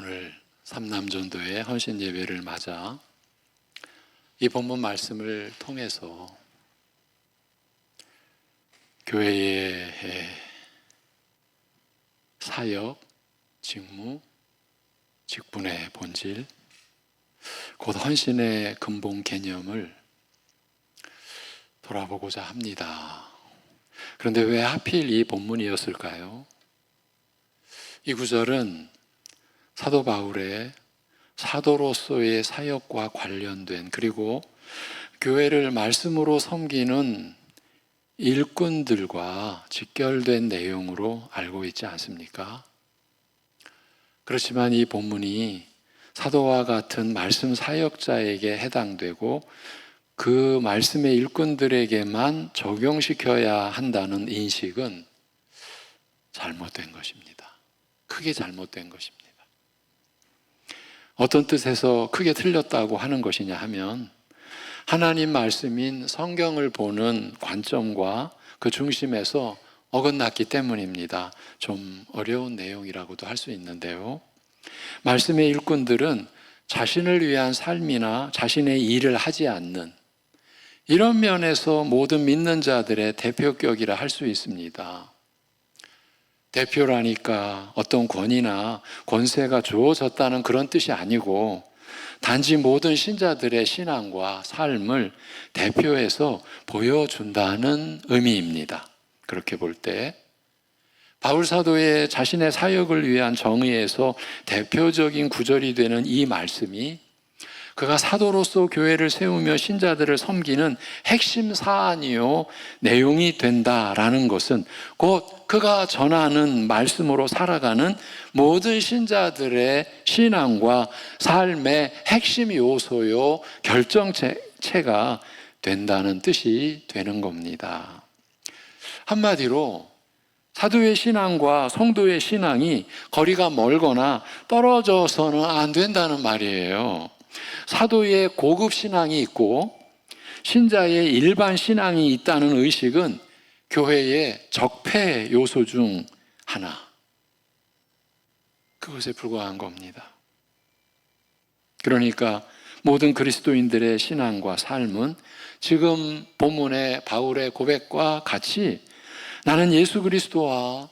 오늘 삼남전도의 헌신 예배를 맞아 이 본문 말씀을 통해서 교회의 사역, 직무, 직분의 본질, 곧 헌신의 근본 개념을 돌아보고자 합니다. 그런데 왜 하필 이 본문이었을까요? 이 구절은 사도 바울의 사도로서의 사역과 관련된, 그리고 교회를 말씀으로 섬기는 일꾼들과 직결된 내용으로 알고 있지 않습니까? 그렇지만 이 본문이 사도와 같은 말씀 사역자에게 해당되고 그 말씀의 일꾼들에게만 적용시켜야 한다는 인식은 잘못된 것입니다. 크게 잘못된 것입니다. 어떤 뜻에서 크게 틀렸다고 하는 것이냐 하면, 하나님 말씀인 성경을 보는 관점과 그 중심에서 어긋났기 때문입니다. 좀 어려운 내용이라고도 할 수 있는데요. 말씀의 일꾼들은 자신을 위한 삶이나 자신의 일을 하지 않는, 이런 면에서 모든 믿는 자들의 대표격이라 할 수 있습니다. 대표라니까 어떤 권위나 권세가 주어졌다는 그런 뜻이 아니고, 단지 모든 신자들의 신앙과 삶을 대표해서 보여준다는 의미입니다. 그렇게 볼 때 바울 사도의 자신의 사역을 위한 정의에서 대표적인 구절이 되는 이 말씀이 그가 사도로서 교회를 세우며 신자들을 섬기는 핵심 사안이요 내용이 된다라는 것은 곧 그가 전하는 말씀으로 살아가는 모든 신자들의 신앙과 삶의 핵심 요소요 결정체가 된다는 뜻이 되는 겁니다. 한마디로 사도의 신앙과 성도의 신앙이 거리가 멀거나 떨어져서는 안 된다는 말이에요. 사도의 고급 신앙이 있고 신자의 일반 신앙이 있다는 의식은 교회의 적폐 요소 중 하나, 그것에 불과한 겁니다. 그러니까 모든 그리스도인들의 신앙과 삶은 지금 본문의 바울의 고백과 같이 나는 예수 그리스도와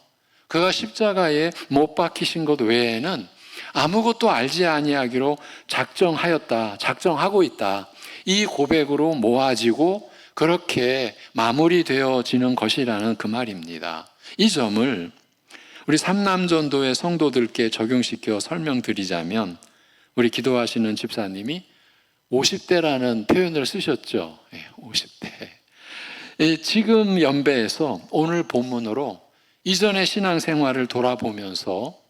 그가 십자가에 못 박히신 것 외에는 아무것도 알지 아니하기로 작정하고 있다. 이 고백으로 모아지고 그렇게 마무리되어지는 것이라는 그 말입니다. 이 점을 우리 삼남전도의 성도들께 적용시켜 설명드리자면, 우리 기도하시는 집사님이 50대라는 표현을 쓰셨죠. 50대. 지금 연배에서 오늘 본문으로 이전의 신앙생활을 돌아보면서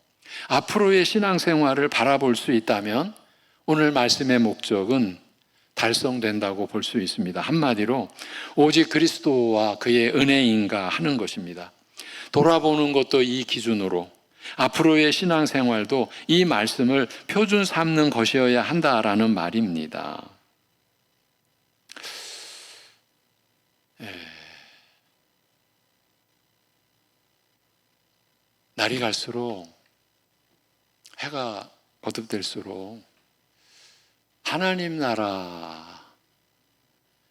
앞으로의 신앙생활을 바라볼 수 있다면 오늘 말씀의 목적은 달성된다고 볼 수 있습니다. 한마디로 오직 그리스도와 그의 은혜인가 하는 것입니다. 돌아보는 것도 이 기준으로, 앞으로의 신앙생활도 이 말씀을 표준 삼는 것이어야 한다라는 말입니다. 날이 갈수록, 해가 거듭될수록 하나님 나라,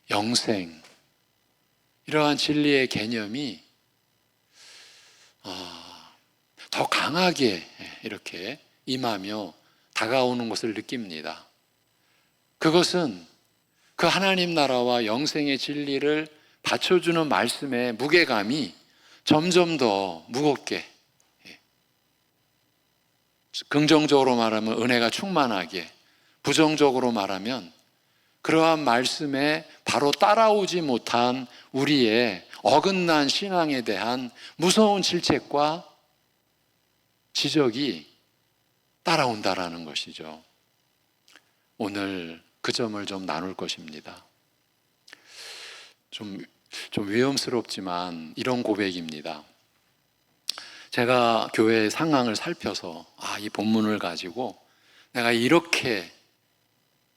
영생, 이러한 진리의 개념이 더 강하게 이렇게 임하며 다가오는 것을 느낍니다. 그것은 그 하나님 나라와 영생의 진리를 받쳐주는 말씀의 무게감이 점점 더 무겁게, 긍정적으로 말하면 은혜가 충만하게, 부정적으로 말하면 그러한 말씀에 바로 따라오지 못한 우리의 어긋난 신앙에 대한 무서운 질책과 지적이 따라온다라는 것이죠. 오늘 그 점을 좀 나눌 것입니다. 좀 위험스럽지만 이런 고백입니다. 제가 교회의 상황을 살펴서 이 본문을 가지고 내가 이렇게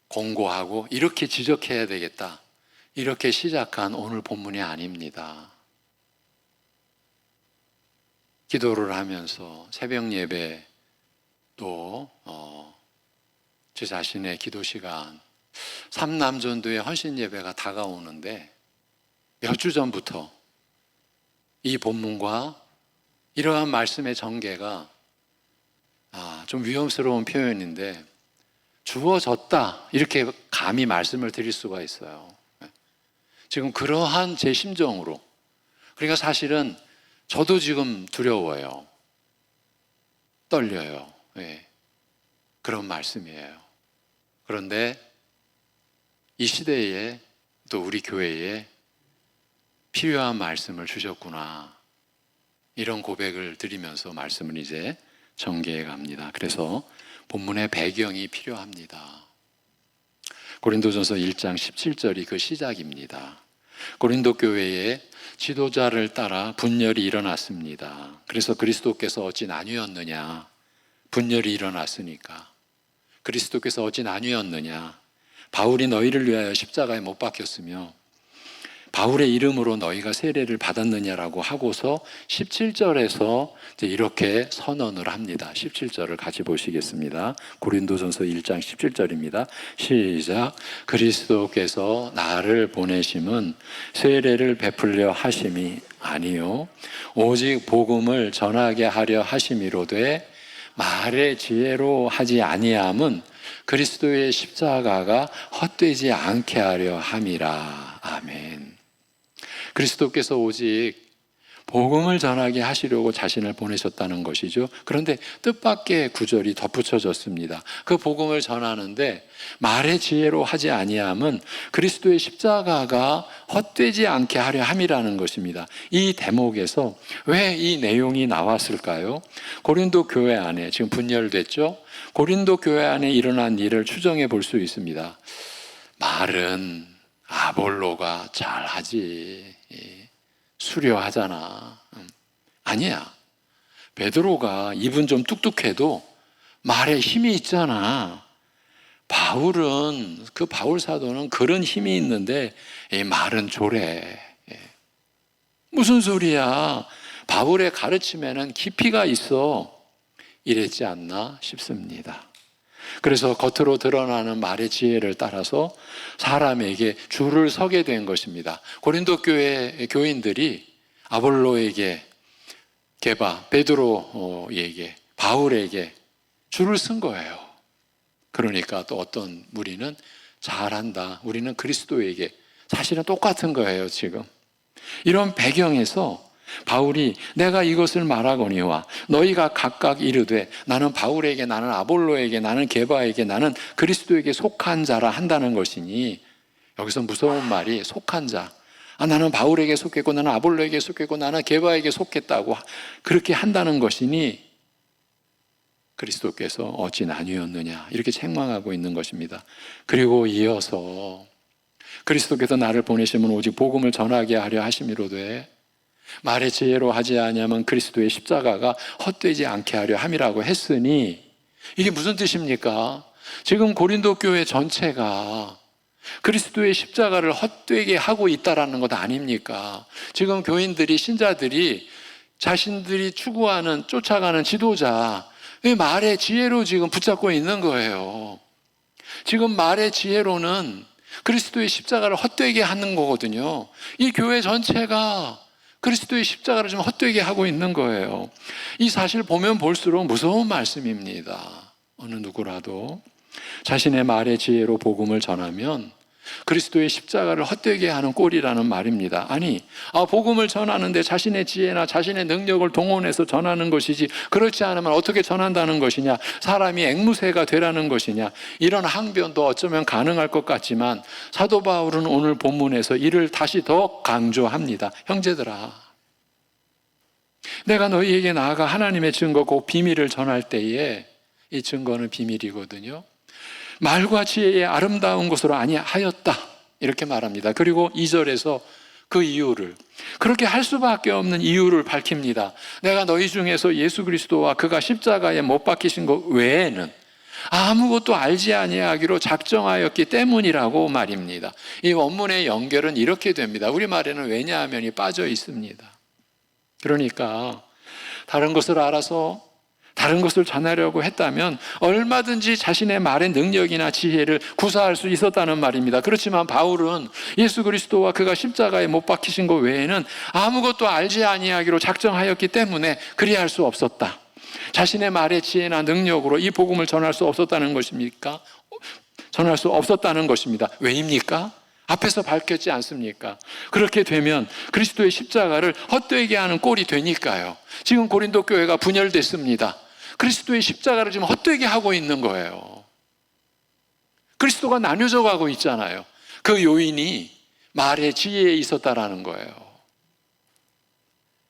공고하고 이렇게 지적해야 되겠다, 이렇게 시작한 오늘 본문이 아닙니다. 기도를 하면서 새벽 예배 또 제 자신의 기도 시간, 삼남전도의 헌신 예배가 다가오는데 몇 주 전부터 이 본문과 이러한 말씀의 전개가 좀 위험스러운 표현인데 주어졌다 이렇게 감히 말씀을 드릴 수가 있어요. 지금 그러한 제 심정으로, 그러니까 사실은 저도 지금 두려워요. 떨려요. 그런 말씀이에요. 그런데 이 시대에 또 우리 교회에 필요한 말씀을 주셨구나, 이런 고백을 드리면서 말씀을 이제 전개해 갑니다. 그래서 본문의 배경이 필요합니다. 고린도전서 1장 17절이 그 시작입니다. 고린도 교회에 지도자를 따라 분열이 일어났습니다. 그래서 그리스도께서 어찌 나뉘었느냐, 분열이 일어났으니까. 그리스도께서 어찌 나뉘었느냐, 바울이 너희를 위하여 십자가에 못 박혔으며 바울의 이름으로 너희가 세례를 받았느냐라고 하고서 17절에서 이제 이렇게 선언을 합니다. 17절을 같이 보시겠습니다. 고린도전서 1장 17절입니다. 시작. 그리스도께서 나를 보내심은 세례를 베풀려 하심이 아니요 오직 복음을 전하게 하려 하심이로되 말의 지혜로 하지 아니함은 그리스도의 십자가가 헛되지 않게 하려 함이라. 아멘. 그리스도께서 오직 복음을 전하게 하시려고 자신을 보내셨다는 것이죠. 그런데 뜻밖의 구절이 덧붙여졌습니다. 그 복음을 전하는데 말의 지혜로 하지 아니함은 그리스도의 십자가가 헛되지 않게 하려 함이라는 것입니다. 이 대목에서 왜 이 내용이 나왔을까요? 고린도 교회 안에 지금 분열됐죠? 고린도 교회 안에 일어난 일을 추정해 볼 수 있습니다. 말은 아볼로가 잘하지, 수려하잖아. 아니야. 베드로가 입은 좀 뚝뚝해도 말에 힘이 있잖아. 바울은, 그 바울 사도는 그런 힘이 있는데 이 말은 조래. 무슨 소리야. 바울의 가르침에는 깊이가 있어. 이랬지 않나 싶습니다. 그래서 겉으로 드러나는 말의 지혜를 따라서 사람에게 줄을 서게 된 것입니다. 고린도 교회 교인들이 아볼로에게, 게바, 베드로에게, 바울에게 줄을 쓴 거예요. 그러니까 또 어떤 무리는 잘한다, 우리는 그리스도에게, 사실은 똑같은 거예요. 지금 이런 배경에서 바울이 내가 이것을 말하거니와 너희가 각각 이르되 나는 바울에게, 나는 아볼로에게, 나는 게바에게, 나는 그리스도에게 속한 자라 한다는 것이니, 여기서 무서운 말이 속한 자. 나는 바울에게 속했고 나는 아볼로에게 속했고 나는 게바에게 속했다고 그렇게 한다는 것이니 그리스도께서 어찌 나뉘었느냐, 이렇게 책망하고 있는 것입니다. 그리고 이어서 그리스도께서 나를 보내시면 오직 복음을 전하게 하려 하심이로되 말의 지혜로 하지 아니하면 그리스도의 십자가가 헛되지 않게 하려 함이라고 했으니, 이게 무슨 뜻입니까? 지금 고린도 교회 전체가 그리스도의 십자가를 헛되게 하고 있다라는 것 아닙니까? 지금 교인들이, 신자들이 자신들이 추구하는, 쫓아가는 지도자, 말의 지혜로 지금 붙잡고 있는 거예요. 지금 말의 지혜로는 그리스도의 십자가를 헛되게 하는 거거든요. 이 교회 전체가 그리스도의 십자가를 좀 헛되게 하고 있는 거예요. 이 사실 보면 볼수록 무서운 말씀입니다. 어느 누구라도 자신의 말의 지혜로 복음을 전하면 그리스도의 십자가를 헛되게 하는 꼴이라는 말입니다. 아니, 복음을 전하는데 자신의 지혜나 자신의 능력을 동원해서 전하는 것이지, 그렇지 않으면 어떻게 전한다는 것이냐, 사람이 앵무새가 되라는 것이냐, 이런 항변도 어쩌면 가능할 것 같지만 사도 바울은 오늘 본문에서 이를 다시 더 강조합니다. 형제들아, 내가 너희에게 나아가 하나님의 증거 곧 비밀을 전할 때에, 이 증거는 비밀이거든요, 말과 지혜의 아름다운 것으로 아니하였다, 이렇게 말합니다. 그리고 2절에서 그 이유를, 그렇게 할 수밖에 없는 이유를 밝힙니다. 내가 너희 중에서 예수 그리스도와 그가 십자가에 못 박히신 것 외에는 아무것도 알지 아니하기로 작정하였기 때문이라고 말입니다. 이 원문의 연결은 이렇게 됩니다. 우리말에는 왜냐하면이 빠져 있습니다. 그러니까 다른 것을 알아서 다른 것을 전하려고 했다면 얼마든지 자신의 말의 능력이나 지혜를 구사할 수 있었다는 말입니다. 그렇지만 바울은 예수 그리스도와 그가 십자가에 못 박히신 것 외에는 아무것도 알지 아니하기로 작정하였기 때문에 그리할 수 없었다. 자신의 말의 지혜나 능력으로 이 복음을 전할 수 없었다는 것입니까? 전할 수 없었다는 것입니다. 왜입니까? 앞에서 밝혔지 않습니까? 그렇게 되면 그리스도의 십자가를 헛되게 하는 꼴이 되니까요. 지금 고린도 교회가 분열됐습니다. 그리스도의 십자가를 지금 헛되게 하고 있는 거예요. 그리스도가 나뉘어져 가고 있잖아요. 그 요인이 말의 지혜에 있었다라는 거예요.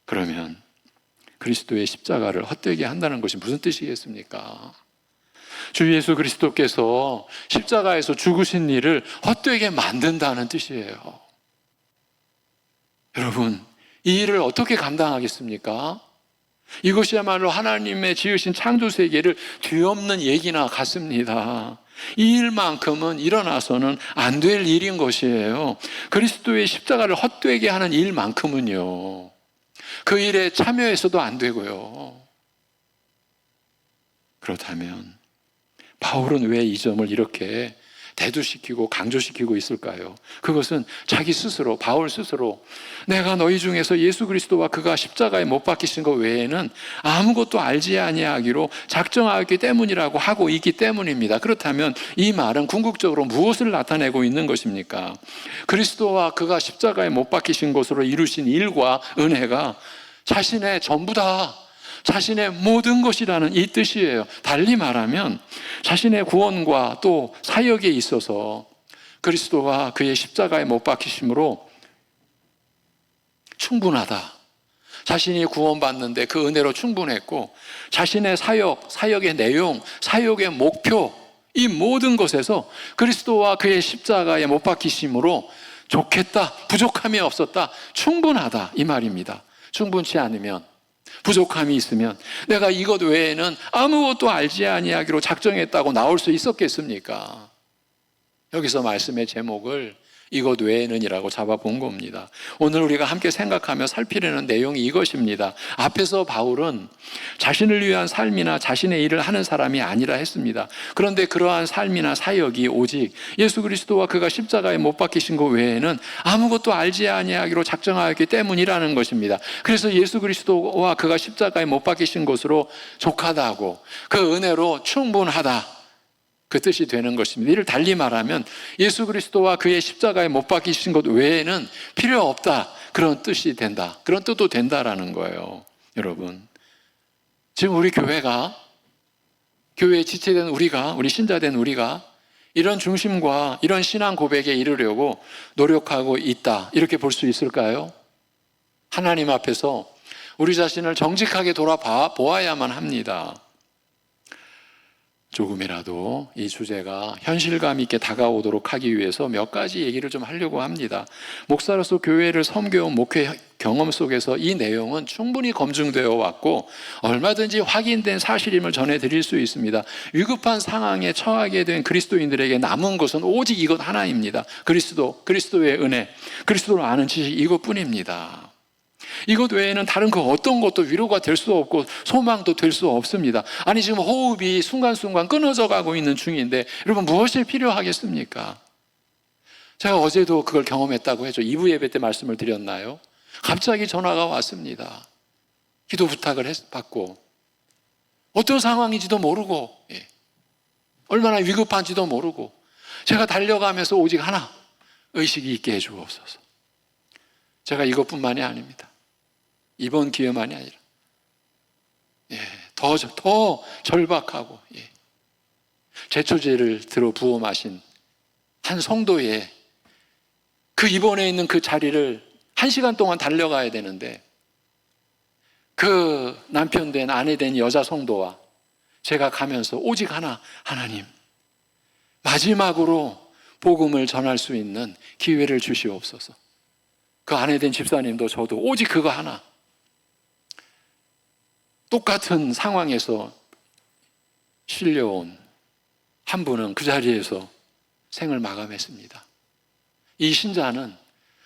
그러면 그리스도의 십자가를 헛되게 한다는 것이 무슨 뜻이겠습니까? 주 예수 그리스도께서 십자가에서 죽으신 일을 헛되게 만든다는 뜻이에요. 여러분, 이 일을 어떻게 감당하겠습니까? 이것이야말로 하나님의 지으신 창조 세계를 뒤엎는 얘기나 같습니다. 이 일만큼은 일어나서는 안 될 일인 것이에요. 그리스도의 십자가를 헛되게 하는 일만큼은요, 그 일에 참여해서도 안 되고요. 그렇다면 바울은 왜 이 점을 이렇게 대두시키고 강조시키고 있을까요? 그것은 자기 스스로, 바울 스스로 내가 너희 중에서 예수 그리스도와 그가 십자가에 못 박히신 것 외에는 아무것도 알지 아니하기로 작정하였기 때문이라고 하고 있기 때문입니다. 그렇다면 이 말은 궁극적으로 무엇을 나타내고 있는 것입니까? 그리스도와 그가 십자가에 못 박히신 것으로 이루신 일과 은혜가 자신의 전부다, 자신의 모든 것이라는 이 뜻이에요. 달리 말하면 자신의 구원과 또 사역에 있어서 그리스도와 그의 십자가에 못 박히심으로 충분하다. 자신이 구원받는데 그 은혜로 충분했고, 자신의 사역의 내용, 사역의 목표, 이 모든 것에서 그리스도와 그의 십자가에 못 박히심으로 좋겠다, 부족함이 없었다, 충분하다, 이 말입니다. 충분치 않으면, 부족함이 있으면 내가 이것 외에는 아무것도 알지 아니하기로 작정했다고 나올 수 있었겠습니까? 여기서 말씀의 제목을 이것 외에는이라고 잡아본 겁니다. 오늘 우리가 함께 생각하며 살피려는 내용이 이것입니다. 앞에서 바울은 자신을 위한 삶이나 자신의 일을 하는 사람이 아니라 했습니다. 그런데 그러한 삶이나 사역이 오직 예수 그리스도와 그가 십자가에 못 박히신 것 외에는 아무것도 알지 아니하기로 작정하였기 때문이라는 것입니다. 그래서 예수 그리스도와 그가 십자가에 못 박히신 것으로 족하다고, 그 은혜로 충분하다, 그 뜻이 되는 것입니다. 이를 달리 말하면 예수 그리스도와 그의 십자가에 못 박히신 것 외에는 필요 없다, 그런 뜻이 된다, 그런 뜻도 된다라는 거예요. 여러분, 지금 우리 교회가, 교회에 지체된 우리가, 우리 신자된 우리가 이런 중심과 이런 신앙 고백에 이르려고 노력하고 있다, 이렇게 볼 수 있을까요? 하나님 앞에서 우리 자신을 정직하게 돌아보아야만 합니다. 조금이라도 이 주제가 현실감 있게 다가오도록 하기 위해서 몇 가지 얘기를 좀 하려고 합니다. 목사로서 교회를 섬겨온 목회 경험 속에서 이 내용은 충분히 검증되어 왔고 얼마든지 확인된 사실임을 전해드릴 수 있습니다. 위급한 상황에 처하게 된 그리스도인들에게 남은 것은 오직 이것 하나입니다. 그리스도의 은혜, 그리스도를 아는 지식, 이것뿐입니다. 이것 외에는 다른 그 어떤 것도 위로가 될 수 없고 소망도 될 수 없습니다. 아니, 지금 호흡이 순간순간 끊어져 가고 있는 중인데 여러분, 무엇이 필요하겠습니까? 제가 어제도 그걸 경험했다고 해죠. 2부 예배 때 말씀을 드렸나요? 갑자기 전화가 왔습니다. 기도 부탁을 받고, 어떤 상황인지도 모르고, 얼마나 위급한지도 모르고, 제가 달려가면서 오직 하나, 의식이 있게 해주옵소서. 제가 이것뿐만이 아닙니다. 이번 기회만이 아니라 더 절박하고 제초제를 들어 부어 마신 한 성도의 그 입원해 있는 그 자리를 1시간 동안 달려가야 되는데, 그 남편 된 아내 된 여자 성도와 제가 가면서 오직 하나, 하나님 마지막으로 복음을 전할 수 있는 기회를 주시옵소서. 그 아내 된 집사님도 저도 오직 그거 하나, 똑같은 상황에서 실려온 한 분은 그 자리에서 생을 마감했습니다. 이 신자는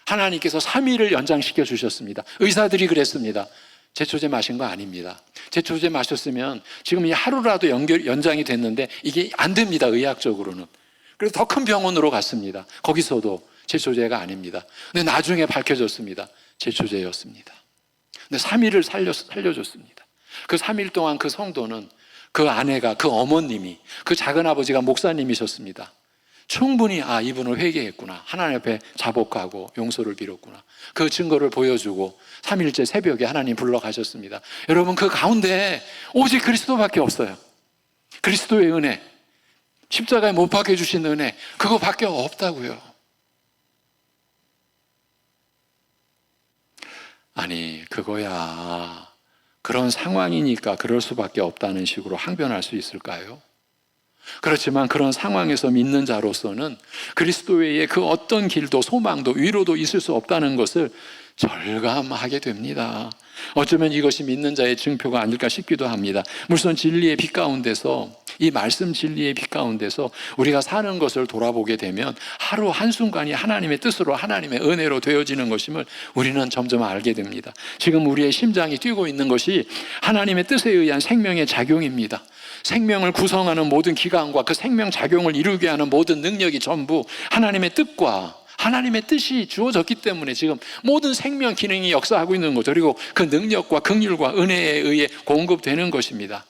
하나님께서 3일을 연장시켜 주셨습니다. 의사들이 그랬습니다. 제초제 마신 거 아닙니다. 제초제 마셨으면 지금 이 하루라도 연장이 됐는데 이게 안 됩니다, 의학적으로는. 그래서 더 큰 병원으로 갔습니다. 거기서도 제초제가 아닙니다. 근데 나중에 밝혀졌습니다. 제초제였습니다. 근데 3일을 살려줬습니다. 그 3일 동안 그 성도는, 그 아내가, 그 어머님이, 그 작은아버지가 목사님이셨습니다. 충분히 이분을 회개했구나, 하나님 앞에 자복하고 용서를 빌었구나, 그 증거를 보여주고 3일째 새벽에 하나님 불러가셨습니다. 여러분, 그 가운데 오직 그리스도밖에 없어요. 그리스도의 은혜, 십자가에 못 박혀주신 은혜, 그거밖에 없다고요. 아니, 그거야 그런 상황이니까 그럴 수밖에 없다는 식으로 항변할 수 있을까요? 그렇지만 그런 상황에서 믿는 자로서는 그리스도 외에 그 어떤 길도 소망도 위로도 있을 수 없다는 것을 절감하게 됩니다. 어쩌면 이것이 믿는 자의 증표가 아닐까 싶기도 합니다. 물론 진리의 빛 가운데서, 이 말씀 진리의 빛 가운데서 우리가 사는 것을 돌아보게 되면 하루 한순간이 하나님의 뜻으로, 하나님의 은혜로 되어지는 것임을 우리는 점점 알게 됩니다. 지금 우리의 심장이 뛰고 있는 것이 하나님의 뜻에 의한 생명의 작용입니다. 생명을 구성하는 모든 기관과 그 생명 작용을 이루게 하는 모든 능력이 전부 하나님의 뜻과 하나님의 뜻이 주어졌기 때문에 지금 모든 생명 기능이 역사하고 있는 거죠. 그리고 그 능력과 긍휼과 은혜에 의해 공급되는 것입니다.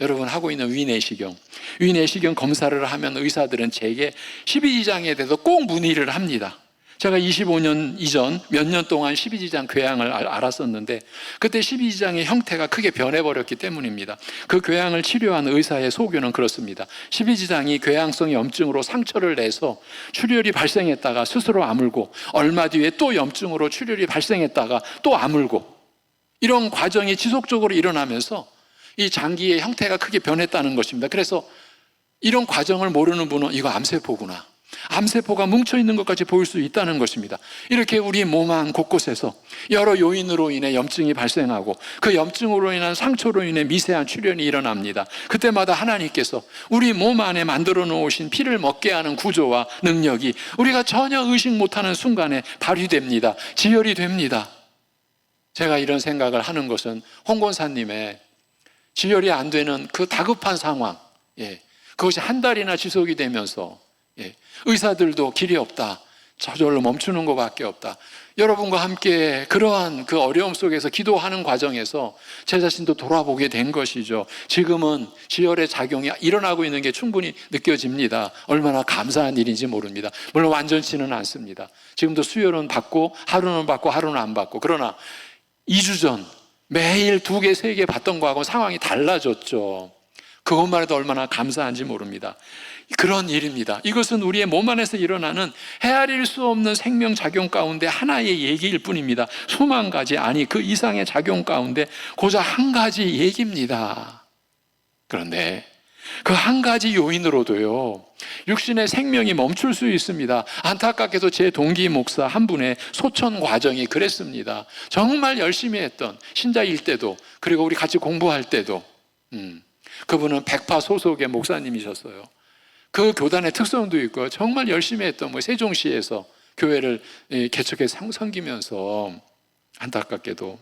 여러분, 하고 있는 위내시경 검사를 하면 의사들은 제게 12지장에 대해서 꼭 문의를 합니다. 제가 25년 이전 몇 년 동안 12지장 궤양을 알았었는데 그때 12지장의 형태가 크게 변해버렸기 때문입니다. 그 궤양을 치료한 의사의 소견은 그렇습니다. 12지장이 궤양성 염증으로 상처를 내서 출혈이 발생했다가 스스로 아물고, 얼마 뒤에 또 염증으로 출혈이 발생했다가 또 아물고, 이런 과정이 지속적으로 일어나면서 이 장기의 형태가 크게 변했다는 것입니다. 그래서 이런 과정을 모르는 분은 이거 암세포구나, 암세포가 뭉쳐있는 것까지 보일 수 있다는 것입니다. 이렇게 우리 몸 안 곳곳에서 여러 요인으로 인해 염증이 발생하고 그 염증으로 인한 상처로 인해 미세한 출혈이 일어납니다. 그때마다 하나님께서 우리 몸 안에 만들어 놓으신 피를 먹게 하는 구조와 능력이 우리가 전혀 의식 못하는 순간에 발휘됩니다. 지혈이 됩니다. 제가 이런 생각을 하는 것은 홍 권사님의 지혈이 안 되는 그 다급한 상황, 그것이 한 달이나 지속이 되면서 의사들도 길이 없다, 저절로 멈추는 것밖에 없다. 여러분과 함께 그러한 그 어려움 속에서 기도하는 과정에서 제 자신도 돌아보게 된 것이죠. 지금은 지혈의 작용이 일어나고 있는 게 충분히 느껴집니다. 얼마나 감사한 일인지 모릅니다. 물론 완전치는 않습니다. 지금도 수혈은 받고 하루는 받고 하루는 안 받고, 그러나 2주 전 매일 2개, 3개 받던 거하고 상황이 달라졌죠. 그것만 해도 얼마나 감사한지 모릅니다. 그런 일입니다. 이것은 우리의 몸 안에서 일어나는 헤아릴 수 없는 생명작용 가운데 하나의 얘기일 뿐입니다. 수만 가지, 아니 그 이상의 작용 가운데 고작 한 가지 얘기입니다. 그런데 그 한 가지 요인으로도요, 육신의 생명이 멈출 수 있습니다. 안타깝게도 제 동기 목사 한 분의 소천 과정이 그랬습니다. 정말 열심히 했던 신자일 때도, 그리고 우리 같이 공부할 때도, 그분은 백파 소속의 목사님이셨어요. 그 교단의 특성도 있고 정말 열심히 했던 세종시에서 교회를 개척해서 섬기면서 안타깝게도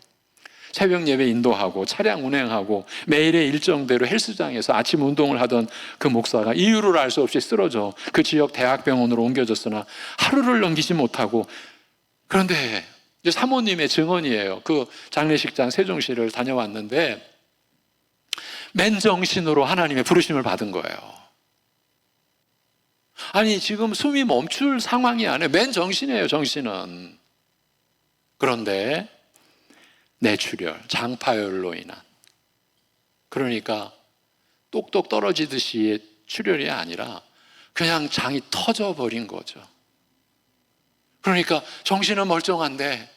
새벽 예배 인도하고 차량 운행하고 매일의 일정대로 헬스장에서 아침 운동을 하던 그 목사가 이유를 알 수 없이 쓰러져 그 지역 대학병원으로 옮겨졌으나 하루를 넘기지 못하고, 그런데 이제 사모님의 증언이에요. 그 장례식장 세종시를 다녀왔는데 맨정신으로 하나님의 부르심을 받은 거예요. 아니, 지금 숨이 멈출 상황이 아니에요. 맨정신이에요, 정신은. 그런데 뇌출혈, 장파열로 인한, 그러니까 똑똑 떨어지듯이 출혈이 아니라 그냥 장이 터져버린 거죠. 그러니까 정신은 멀쩡한데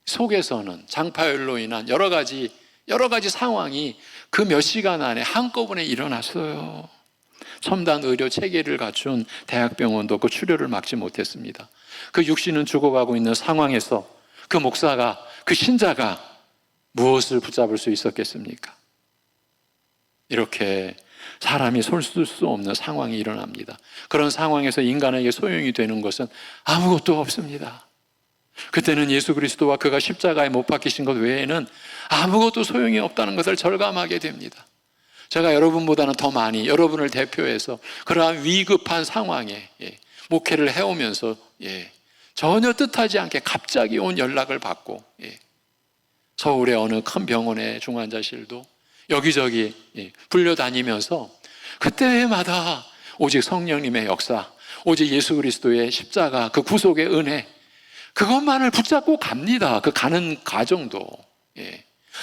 속에서는 장파열로 인한 여러 가지 상황이 그 몇 시간 안에 한꺼번에 일어났어요. 첨단 의료 체계를 갖춘 대학병원도 그 출혈을 막지 못했습니다. 그 육신은 죽어가고 있는 상황에서 그 목사가, 그 신자가 무엇을 붙잡을 수 있었겠습니까? 이렇게 사람이 손쓸 수 없는 상황이 일어납니다. 그런 상황에서 인간에게 소용이 되는 것은 아무것도 없습니다. 그때는 예수 그리스도와 그가 십자가에 못 박히신 것 외에는 아무것도 소용이 없다는 것을 절감하게 됩니다. 제가 여러분보다는 더 많이 여러분을 대표해서 그러한 위급한 상황에 목회를 해오면서 전혀 뜻하지 않게 갑자기 온 연락을 받고 서울의 어느 큰 병원의 중환자실도 여기저기 불려다니면서 그때마다 오직 성령님의 역사, 오직 예수 그리스도의 십자가, 그 구속의 은혜, 그것만을 붙잡고 갑니다. 그 가는 과정도.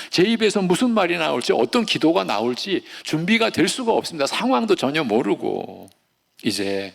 제 입에서 무슨 말이 나올지, 어떤 기도가 나올지 준비가 될 수가 없습니다. 상황도 전혀 모르고. 이제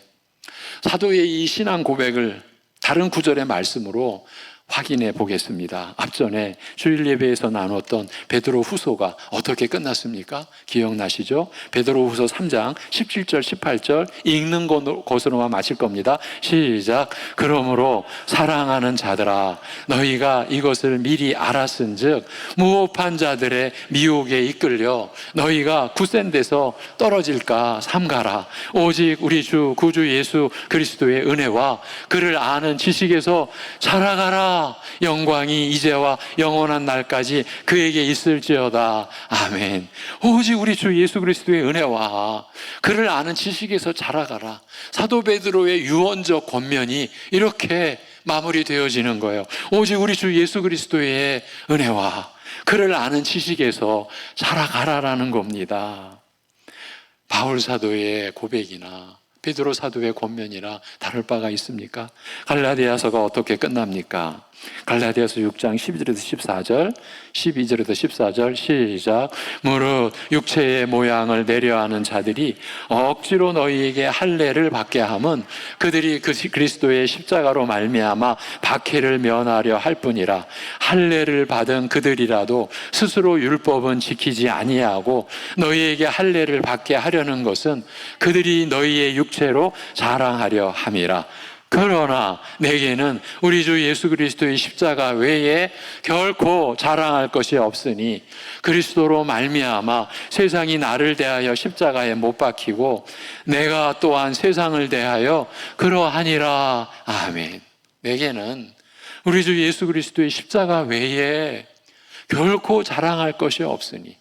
사도의 이 신앙 고백을 다른 구절의 말씀으로 확인해 보겠습니다. 앞전에 주일 예배에서 나눴던 베드로 후서가 어떻게 끝났습니까? 기억나시죠? 베드로 후서 3장 17절 18절 읽는 것으로만 마칠 겁니다. 시작. 그러므로 사랑하는 자들아, 너희가 이것을 미리 알았은즉 무업한 자들의 미혹에 이끌려 너희가 굳센 데서 떨어질까 삼가라. 오직 우리 주 구주 예수 그리스도의 은혜와 그를 아는 지식에서 자라가라. 영광이 이제와 영원한 날까지 그에게 있을지어다. 아멘. 오직 우리 주 예수 그리스도의 은혜와 그를 아는 지식에서 자라가라. 사도 베드로의 유언적 권면이 이렇게 마무리되어지는 거예요. 오직 우리 주 예수 그리스도의 은혜와 그를 아는 지식에서 자라가라라는 겁니다. 바울 사도의 고백이나 베드로 사도의 권면이나 다를 바가 있습니까? 갈라디아서가 어떻게 끝납니까? 갈라디아서 6장 12절에서 14절, 12절에서 14절 시작. 무릇 육체의 모양을 내려하는 자들이 억지로 너희에게 할례를 받게 함은 그들이 그리스도의 십자가로 말미암아 박해를 면하려 할 뿐이라. 할례를 받은 그들이라도 스스로 율법은 지키지 아니하고 너희에게 할례를 받게 하려는 것은 그들이 너희의 육체로 자랑하려 함이라. 그러나 내게는 우리 주 예수 그리스도의 십자가 외에 결코 자랑할 것이 없으니 그리스도로 말미암아 세상이 나를 대하여 십자가에 못 박히고 내가 또한 세상을 대하여 그러하니라. 아멘. 내게는 우리 주 예수 그리스도의 십자가 외에 결코 자랑할 것이 없으니.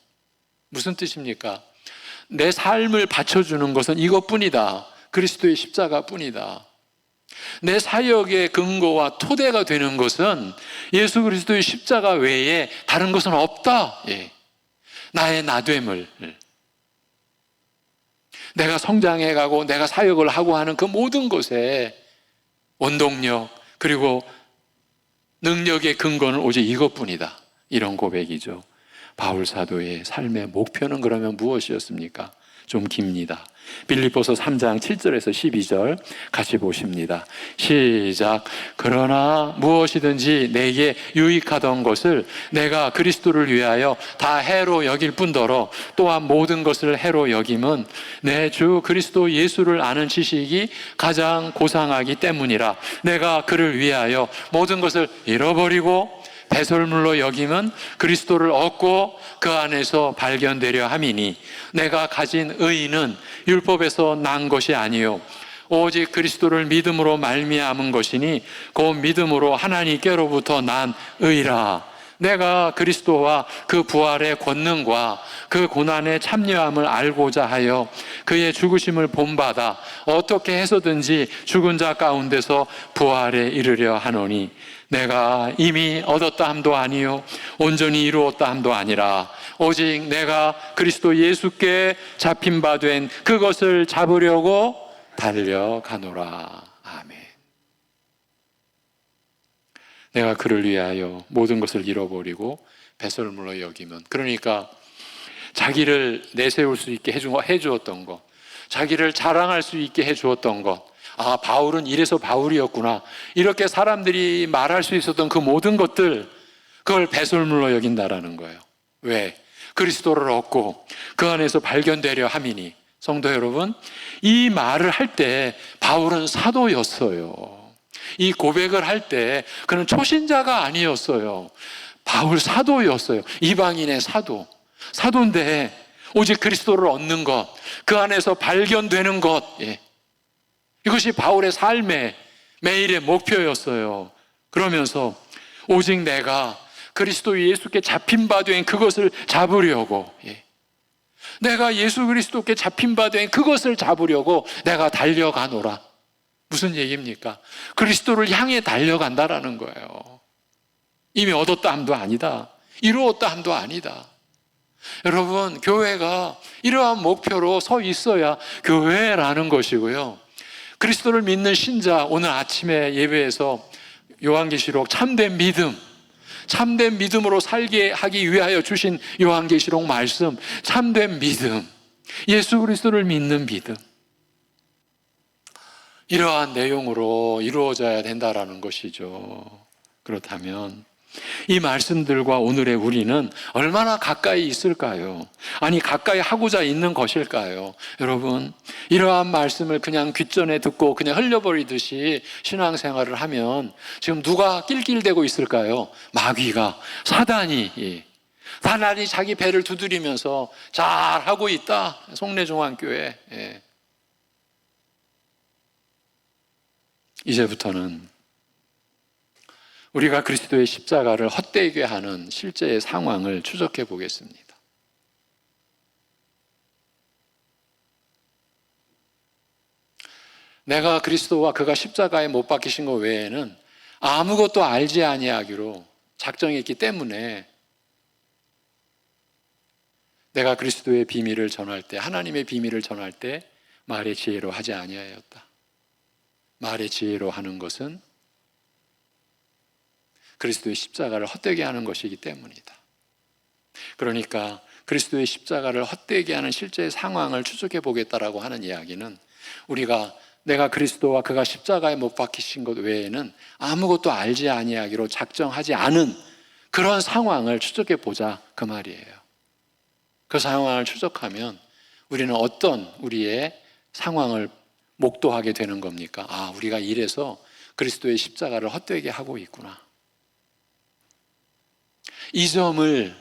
무슨 뜻입니까? 내 삶을 바쳐주는 것은 이것뿐이다. 그리스도의 십자가뿐이다. 내 사역의 근거와 토대가 되는 것은 예수 그리스도의 십자가 외에 다른 것은 없다. 나의 나됨을, 내가 성장해가고 내가 사역을 하고 하는 그 모든 것에 원동력 그리고 능력의 근거는 오직 이것뿐이다. 이런 고백이죠. 바울 사도의 삶의 목표는 그러면 무엇이었습니까? 좀 깁니다. 빌립보서 3장 7절에서 12절 같이 보십니다. 시작. 그러나 무엇이든지 내게 유익하던 것을 내가 그리스도를 위하여 다 해로 여길 뿐더러 또한 모든 것을 해로 여김은 내 주 그리스도 예수를 아는 지식이 가장 고상하기 때문이라. 내가 그를 위하여 모든 것을 잃어버리고 배설물로 여김은 그리스도를 얻고 그 안에서 발견되려 함이니 내가 가진 의는 율법에서 난 것이 아니요 오직 그리스도를 믿음으로 말미암은 것이니 그 믿음으로 하나님께로부터 난 의라. 내가 그리스도와 그 부활의 권능과 그 고난의 참여함을 알고자 하여 그의 죽으심을 본받아 어떻게 해서든지 죽은 자 가운데서 부활에 이르려 하노니 내가 이미 얻었다 함도 아니요 온전히 이루었다 함도 아니라 오직 내가 그리스도 예수께 잡힌 바 된 그것을 잡으려고 달려가노라. 아멘. 내가 그를 위하여 모든 것을 잃어버리고 배설물로 여기면, 그러니까 자기를 내세울 수 있게 해주었던 것, 자기를 자랑할 수 있게 해주었던 것, 아, 바울은 이래서 바울이었구나, 이렇게 사람들이 말할 수 있었던 그 모든 것들, 그걸 배설물로 여긴다라는 거예요. 왜? 그리스도를 얻고 그 안에서 발견되려 함이니. 성도 여러분, 이 말을 할 때 바울은 사도였어요. 이 고백을 할 때 그는 초신자가 아니었어요. 바울 사도였어요. 이방인의 사도. 사도인데 오직 그리스도를 얻는 것, 그 안에서 발견되는 것, 이것이 바울의 삶의 매일의 목표였어요. 그러면서 오직 내가 그리스도 예수께 잡힌 바 된 그것을 잡으려고, 내가 예수 그리스도께 잡힌 바 된 그것을 잡으려고 내가 달려가노라. 무슨 얘기입니까? 그리스도를 향해 달려간다라는 거예요. 이미 얻었다 함도 아니다. 이루었다 함도 아니다. 여러분, 교회가 이러한 목표로 서 있어야 교회라는 것이고요. 그리스도를 믿는 신자, 오늘 아침에 예배에서 요한계시록 참된 믿음으로 살게 하기 위하여 주신 요한계시록 말씀, 참된 믿음, 예수 그리스도를 믿는 믿음, 이러한 내용으로 이루어져야 된다라는 것이죠. 그렇다면 이 말씀들과 오늘의 우리는 얼마나 가까이 있을까요? 아니, 가까이 하고자 있는 것일까요? 여러분, 이러한 말씀을 그냥 귓전에 듣고 그냥 흘려버리듯이 신앙생활을 하면 지금 누가 낄낄대고 있을까요? 마귀가, 사단이 자기 배를 두드리면서 잘하고 있다. 송내중앙교회. 이제부터는 우리가 그리스도의 십자가를 헛되게 하는 실제의 상황을 추적해 보겠습니다. 내가 그리스도와 그가 십자가에 못 박히신 것 외에는 아무것도 알지 아니하기로 작정했기 때문에 내가 그리스도의 비밀을 전할 때, 하나님의 비밀을 전할 때 말의 지혜로 하지 아니하였다. 말의 지혜로 하는 것은 그리스도의 십자가를 헛되게 하는 것이기 때문이다. 그러니까 그리스도의 십자가를 헛되게 하는 실제 상황을 추적해 보겠다라고 하는 이야기는 우리가 내가 그리스도와 그가 십자가에 못 박히신 것 외에는 아무것도 알지 아니하기로 작정하지 않은 그런 상황을 추적해 보자, 그 말이에요. 그 상황을 추적하면 우리는 어떤 우리의 상황을 목도하게 되는 겁니까? 아, 우리가 이래서 그리스도의 십자가를 헛되게 하고 있구나. 이 점을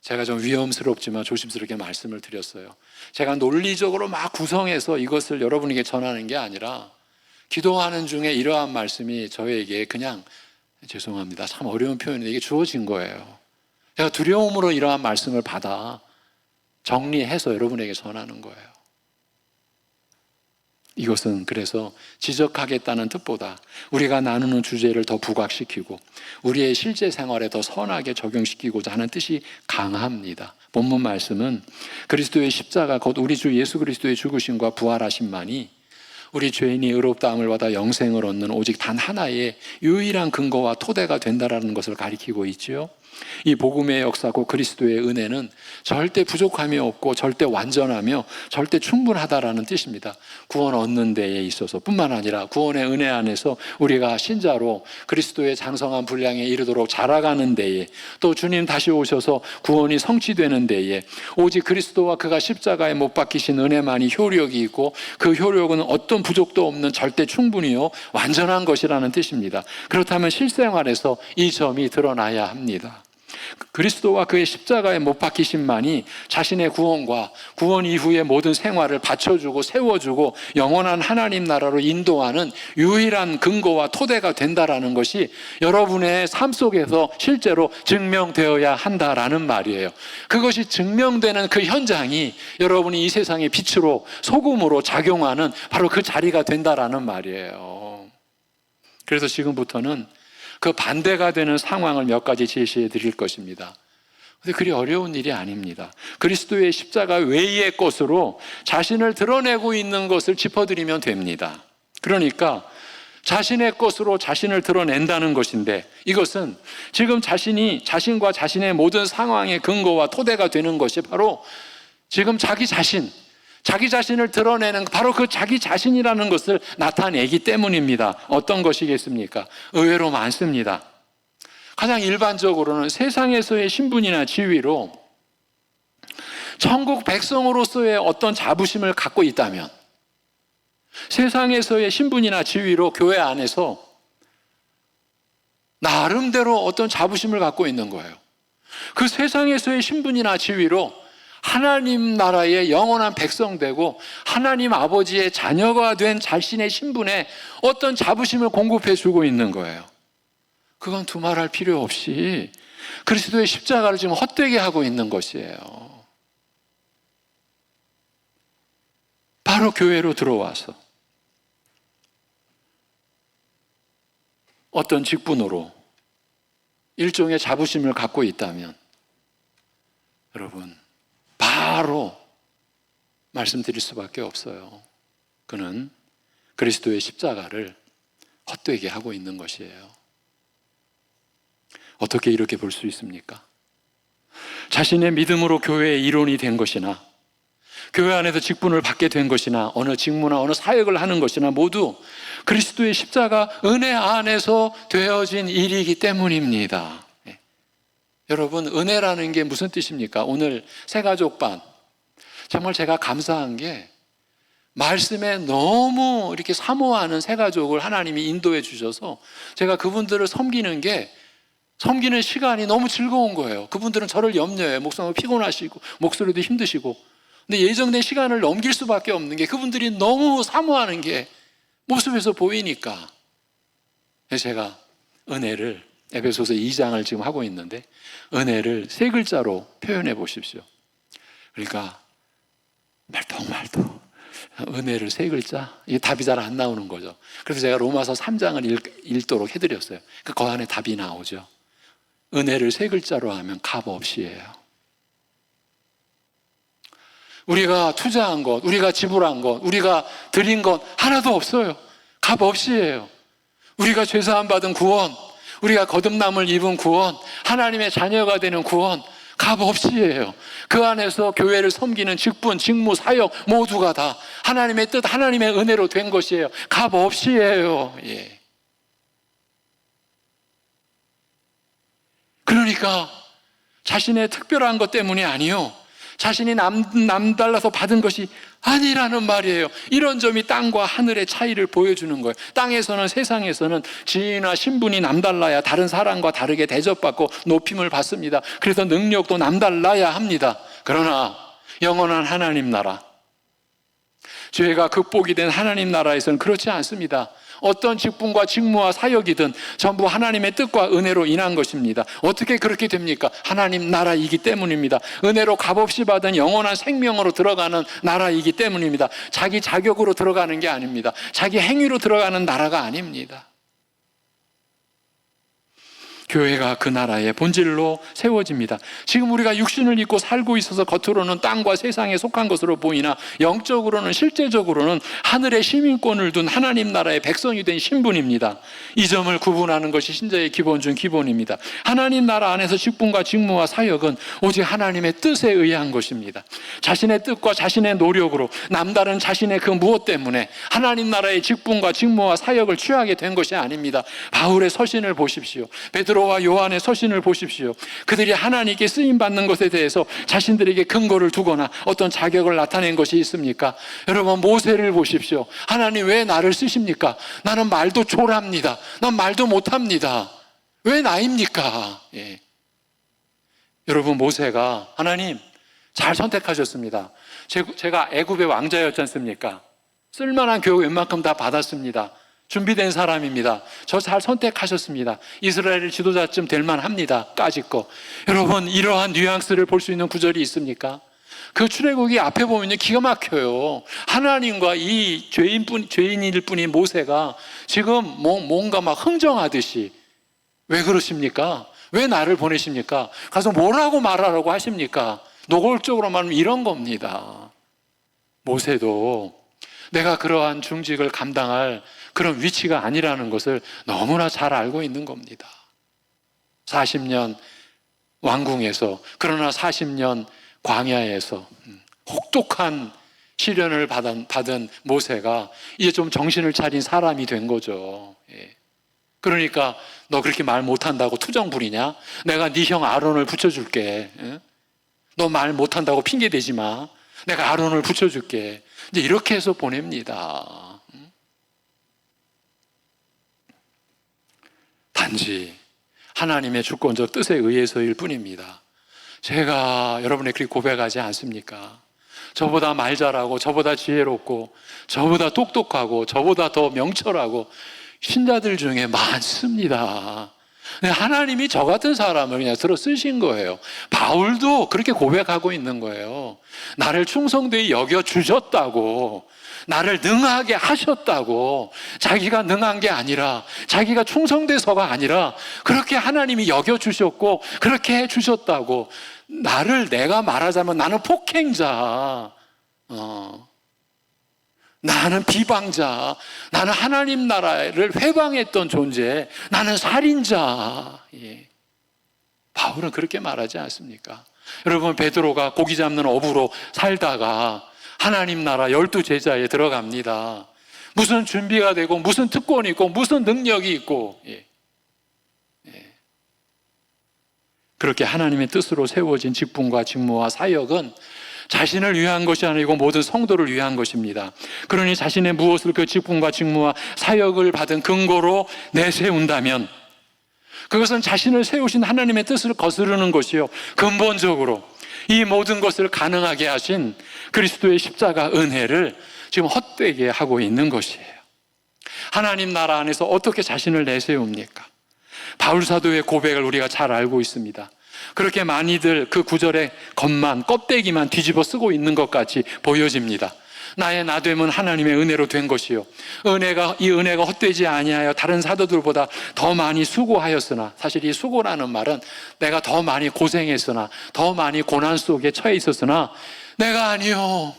제가 좀 위험스럽지만 조심스럽게 말씀을 드렸어요. 제가 논리적으로 막 구성해서 이것을 여러분에게 전하는 게 아니라 기도하는 중에 이러한 말씀이 저에게 그냥, 죄송합니다, 참 어려운 표현인데 이게 주어진 거예요. 제가 두려움으로 이러한 말씀을 받아 정리해서 여러분에게 전하는 거예요. 이것은 그래서 지적하겠다는 뜻보다 우리가 나누는 주제를 더 부각시키고 우리의 실제 생활에 더 선하게 적용시키고자 하는 뜻이 강합니다. 본문 말씀은 그리스도의 십자가, 곧 우리 주 예수 그리스도의 죽으심과 부활하심만이 우리 죄인이 의롭다함을 받아 영생을 얻는 오직 단 하나의 유일한 근거와 토대가 된다라는 것을 가리키고 있지요. 이 복음의 역사고 그리스도의 은혜는 절대 부족함이 없고 절대 완전하며 절대 충분하다라는 뜻입니다. 구원 얻는 데에 있어서 뿐만 아니라 구원의 은혜 안에서 우리가 신자로 그리스도의 장성한 분량에 이르도록 자라가는 데에, 또 주님 다시 오셔서 구원이 성취되는 데에 오직 그리스도와 그가 십자가에 못 박히신 은혜만이 효력이 있고 그 효력은 어떤 부족도 없는 절대 충분히요 완전한 것이라는 뜻입니다. 그렇다면 실생활에서 이 점이 드러나야 합니다. 그리스도와 그의 십자가에 못 박히심만이 자신의 구원과 구원 이후의 모든 생활을 받쳐주고 세워주고 영원한 하나님 나라로 인도하는 유일한 근거와 토대가 된다라는 것이 여러분의 삶 속에서 실제로 증명되어야 한다라는 말이에요. 그것이 증명되는 그 현장이 여러분이 이 세상의 빛으로, 소금으로 작용하는 바로 그 자리가 된다라는 말이에요. 그래서 지금부터는 그 반대가 되는 상황을 몇 가지 제시해 드릴 것입니다. 근데 그리 어려운 일이 아닙니다. 그리스도의 십자가 외의 것으로 자신을 드러내고 있는 것을 짚어드리면 됩니다. 그러니까 자신의 것으로 자신을 드러낸다는 것인데, 이것은 지금 자신과 자신의 모든 상황의 근거와 토대가 되는 것이 바로 지금 자기 자신을 드러내는 바로 그 자기 자신이라는 것을 나타내기 때문입니다. 어떤 것이겠습니까? 의외로 많습니다. 가장 일반적으로는 세상에서의 신분이나 지위로 천국 백성으로서의 어떤 자부심을 갖고 있다면, 세상에서의 신분이나 지위로 교회 안에서 나름대로 어떤 자부심을 갖고 있는 거예요. 그 세상에서의 신분이나 지위로 하나님 나라의 영원한 백성 되고 하나님 아버지의 자녀가 된 자신의 신분에 어떤 자부심을 공급해 주고 있는 거예요. 그건 두말할 필요 없이 그리스도의 십자가를 지금 헛되게 하고 있는 것이에요. 바로 교회로 들어와서 어떤 직분으로 일종의 자부심을 갖고 있다면 여러분 바로 말씀드릴 수밖에 없어요. 그는 그리스도의 십자가를 헛되게 하고 있는 것이에요. 어떻게 이렇게 볼 수 있습니까? 자신의 믿음으로 교회의 일원이 된 것이나 교회 안에서 직분을 받게 된 것이나 어느 직무나 어느 사역을 하는 것이나 모두 그리스도의 십자가 은혜 안에서 되어진 일이기 때문입니다. 여러분, 은혜라는 게 무슨 뜻입니까? 오늘 새가족반 정말 제가 감사한 게 말씀에 너무 이렇게 사모하는 새가족을 하나님이 인도해 주셔서 제가 그분들을 섬기는 시간이 너무 즐거운 거예요. 그분들은 저를 염려해요. 목소리가 피곤하시고 목소리도 힘드시고. 근데 예정된 시간을 넘길 수밖에 없는 게 그분들이 너무 사모하는 게 모습에서 보이니까. 그래서 제가 은혜를 에베소서 2장을 지금 하고 있는데 은혜를 세 글자로 표현해 보십시오. 그러니까 말도 은혜를 세 글자? 이게 답이 잘 안 나오는 거죠. 그래서 제가 로마서 3장을 읽도록 해드렸어요. 그 안에 답이 나오죠. 은혜를 세 글자로 하면 값없이예요. 우리가 투자한 것, 우리가 지불한 것, 우리가 드린 것 하나도 없어요. 값없이예요. 우리가 죄사함 받은 구원, 우리가 거듭남을 입은 구원, 하나님의 자녀가 되는 구원 값없이예요. 그 안에서 교회를 섬기는 직분, 직무, 사역 모두가 다 하나님의 뜻, 하나님의 은혜로 된 것이에요. 값없이예요. 예. 그러니까 자신의 특별한 것 때문이 아니요, 자신이 남달라서 받은 것이 아니라는 말이에요. 이런 점이 땅과 하늘의 차이를 보여주는 거예요. 땅에서는, 세상에서는 지위나 신분이 남달라야 다른 사람과 다르게 대접받고 높임을 받습니다. 그래서 능력도 남달라야 합니다. 그러나 영원한 하나님 나라, 죄가 극복이 된 하나님 나라에서는 그렇지 않습니다. 어떤 직분과 직무와 사역이든 전부 하나님의 뜻과 은혜로 인한 것입니다. 어떻게 그렇게 됩니까? 하나님 나라이기 때문입니다. 은혜로 값없이 받은 영원한 생명으로 들어가는 나라이기 때문입니다. 자기 자격으로 들어가는 게 아닙니다. 자기 행위로 들어가는 나라가 아닙니다. 교회가 그 나라의 본질로 세워집니다. 지금 우리가 육신을 입고 살고 있어서 겉으로는 땅과 세상에 속한 것으로 보이나 영적으로는, 실제적으로는 하늘의 시민권을 둔 하나님 나라의 백성이 된 신분입니다. 이 점을 구분하는 것이 신자의 기본 중 기본입니다. 하나님 나라 안에서 직분과 직무와 사역은 오직 하나님의 뜻에 의한 것입니다. 자신의 뜻과 자신의 노력으로 남다른 자신의 그 무엇 때문에 하나님 나라의 직분과 직무와 사역을 취하게 된 것이 아닙니다. 바울의 서신을 보십시오. 베드로와 요한의 서신을 보십시오. 그들이 하나님께 쓰임받는 것에 대해서 자신들에게 근거를 두거나 어떤 자격을 나타낸 것이 있습니까? 여러분, 모세를 보십시오. 하나님 왜 나를 쓰십니까? 나는 말도 초랍니다. 난 말도 못합니다. 왜 나입니까? 예. 여러분, 모세가 하나님 잘 선택하셨습니다. 제가 애굽의 왕자였지 않습니까? 쓸만한 교육 웬만큼 다 받았습니다. 준비된 사람입니다. 저 잘 선택하셨습니다. 이스라엘 지도자쯤 될 만합니다. 까짓 거. 여러분, 이러한 뉘앙스를 볼 수 있는 구절이 있습니까? 그 출애굽기 앞에 보면요, 기가 막혀요. 하나님과 이 죄인일 뿐인 모세가 지금 뭔가 막 흥정하듯이, 왜 그러십니까? 왜 나를 보내십니까? 가서 뭐라고 말하라고 하십니까? 노골적으로 말하면 이런 겁니다. 모세도 내가 그러한 중직을 감당할 그런 위치가 아니라는 것을 너무나 잘 알고 있는 겁니다. 40년 왕궁에서, 그러나 40년 광야에서 혹독한 시련을 받은 모세가 이제 좀 정신을 차린 사람이 된 거죠. 그러니까 너 그렇게 말 못한다고 투정 부리냐? 내가 네 형 아론을 붙여줄게. 너 말 못한다고 핑계대지 마. 내가 아론을 붙여줄게. 이제 이렇게 해서 보냅니다. 단지 하나님의 주권적 뜻에 의해서일 뿐입니다. 제가 여러분에게 그렇게 고백하지 않습니까? 저보다 말 잘하고, 저보다 지혜롭고, 저보다 똑똑하고, 저보다 더 명철하고 신자들 중에 많습니다. 하나님이 저 같은 사람을 그냥 들어 쓰신 거예요. 바울도 그렇게 고백하고 있는 거예요. 나를 충성되이 여겨주셨다고, 나를 능하게 하셨다고. 자기가 능한 게 아니라, 자기가 충성돼서가 아니라 그렇게 하나님이 여겨주셨고 그렇게 해주셨다고. 나를, 내가 말하자면 나는 폭행자, 나는 비방자, 나는 하나님 나라를 회방했던 존재, 나는 살인자. 예. 바울은 그렇게 말하지 않습니까? 여러분, 베드로가 고기 잡는 어부로 살다가 하나님 나라 12제자에 들어갑니다. 무슨 준비가 되고, 무슨 특권이 있고, 무슨 능력이 있고, 예. 예. 그렇게 하나님의 뜻으로 세워진 직분과 직무와 사역은 자신을 위한 것이 아니고 모든 성도를 위한 것입니다. 그러니 자신의 무엇을 그 직분과 직무와 사역을 받은 근거로 내세운다면 그것은 자신을 세우신 하나님의 뜻을 거스르는 것이요, 근본적으로 이 모든 것을 가능하게 하신 그리스도의 십자가 은혜를 지금 헛되게 하고 있는 것이에요. 하나님 나라 안에서 어떻게 자신을 내세웁니까? 바울 사도의 고백을 우리가 잘 알고 있습니다. 그렇게 많이들 그 구절의 겉만, 껍데기만 뒤집어 쓰고 있는 것 같이 보여집니다. 나의 나됨은 하나님의 은혜로 된 것이요, 이 은혜가 헛되지 아니하여 다른 사도들보다 더 많이 수고하였으나, 사실 이 수고라는 말은 내가 더 많이 고생했으나, 더 많이 고난 속에 처해 있었으나 내가 아니요,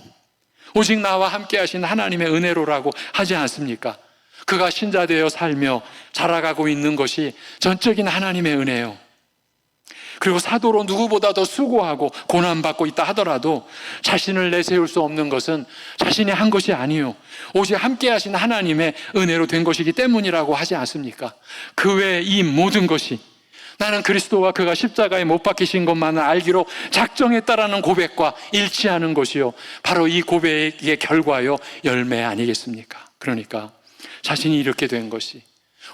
오직 나와 함께 하신 하나님의 은혜로라고 하지 않습니까? 그가 신자 되어 살며 자라가고 있는 것이 전적인 하나님의 은혜요. 그리고 사도로 누구보다 더 수고하고 고난받고 있다 하더라도 자신을 내세울 수 없는 것은 자신이 한 것이 아니요, 오직 함께 하신 하나님의 은혜로 된 것이기 때문이라고 하지 않습니까? 그 외에 이 모든 것이 나는 그리스도와 그가 십자가에 못 박히신 것만을 알기로 작정했다라는 고백과 일치하는 것이요, 바로 이 고백의 결과요, 열매 아니겠습니까? 그러니까 자신이 이렇게 된 것이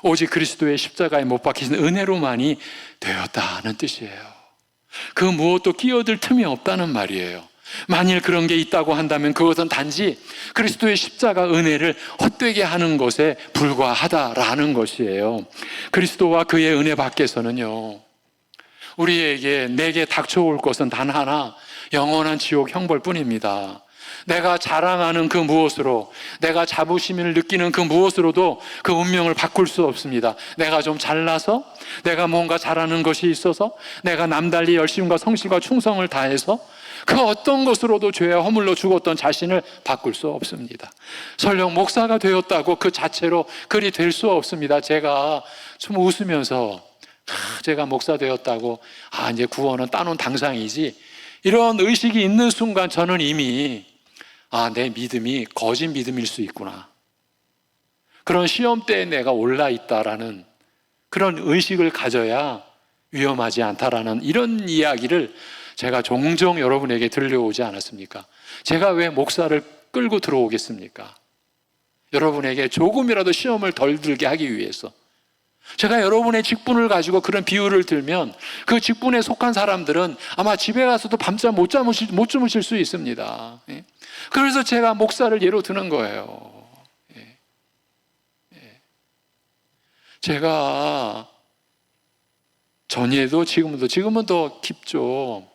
오직 그리스도의 십자가에 못 박히신 은혜로만이 되었다는 뜻이에요. 그 무엇도 끼어들 틈이 없다는 말이에요. 만일 그런 게 있다고 한다면 그것은 단지 그리스도의 십자가 은혜를 헛되게 하는 것에 불과하다라는 것이에요. 그리스도와 그의 은혜 밖에서는요, 우리에게 내게 닥쳐올 것은 단 하나, 영원한 지옥 형벌뿐입니다. 내가 자랑하는 그 무엇으로, 내가 자부심을 느끼는 그 무엇으로도 그 운명을 바꿀 수 없습니다. 내가 좀 잘나서, 내가 뭔가 잘하는 것이 있어서, 내가 남달리 열심과 성실과 충성을 다해서 그 어떤 것으로도 죄에 허물러 죽었던 자신을 바꿀 수 없습니다. 설령 목사가 되었다고 그 자체로 그리 될 수 없습니다. 제가 좀 웃으면서 제가 목사 되었다고 이제 구원은 따놓은 당상이지, 이런 의식이 있는 순간 저는 이미 내 믿음이 거짓 믿음일 수 있구나, 그런 시험대에 내가 올라 있다라는 그런 의식을 가져야 위험하지 않다라는 이런 이야기를 제가 종종 여러분에게 들려오지 않았습니까? 제가 왜 목사를 끌고 들어오겠습니까? 여러분에게 조금이라도 시험을 덜 들게 하기 위해서. 제가 여러분의 직분을 가지고 그런 비유를 들면 그 직분에 속한 사람들은 아마 집에 가서도 밤잠 못 주무실 수 있습니다. 그래서 제가 목사를 예로 드는 거예요. 제가 전에도 지금은 더 깊죠.